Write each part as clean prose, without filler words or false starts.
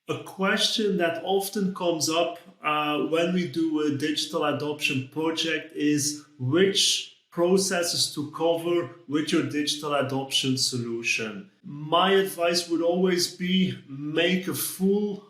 A question that often comes up when we do a digital adoption project is which processes to cover with your digital adoption solution. My advice would always be make a full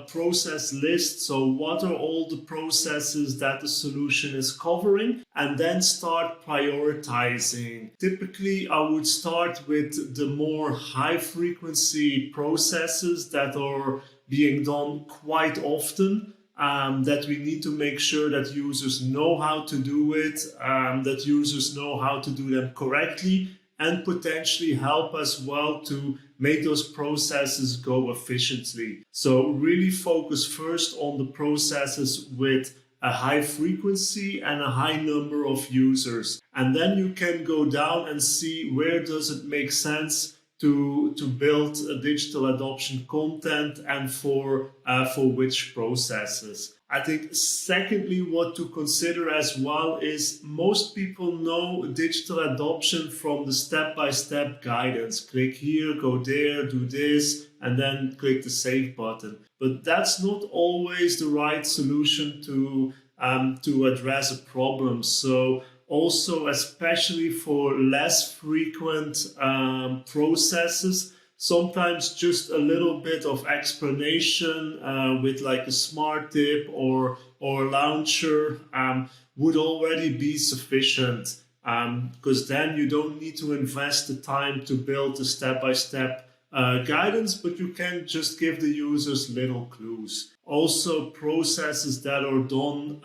process list. So what are all the processes that the solution is covering, and then start prioritizing. Typically, I would start with the more high frequency processes that are being done quite often, that we need to make sure that users know how to do it, that users know how to do them correctly, and potentially help as well to make those processes go efficiently. So really focus first on the processes with a high frequency and a high number of users. And then you can go down and see where does it make sense to build a digital adoption content and for which processes. I think secondly, what to consider as well is most people know digital adoption from the step-by-step guidance. Click here, go there, do this, and then click the save button. But that's not always the right solution to address a problem. So also, especially for less frequent processes, sometimes just a little bit of explanation with like a smart tip or launcher would already be sufficient, because then you don't need to invest the time to build the step-by-step guidance, but you can just give the users little clues. Also, processes that are done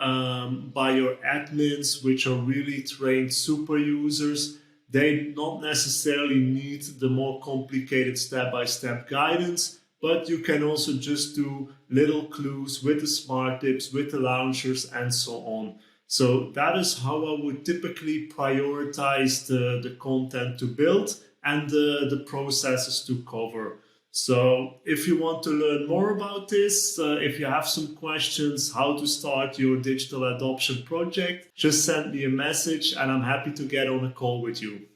by your admins, which are really trained super users, they not necessarily need the more complicated step-by-step guidance, but you can also just do little clues with the smart tips, with the launchers, and so on. So that is how I would typically prioritize the content to build and the processes to cover. So if you want to learn more about this, if you have some questions how to start your digital adoption project, just send me a message and I'm happy to get on a call with you.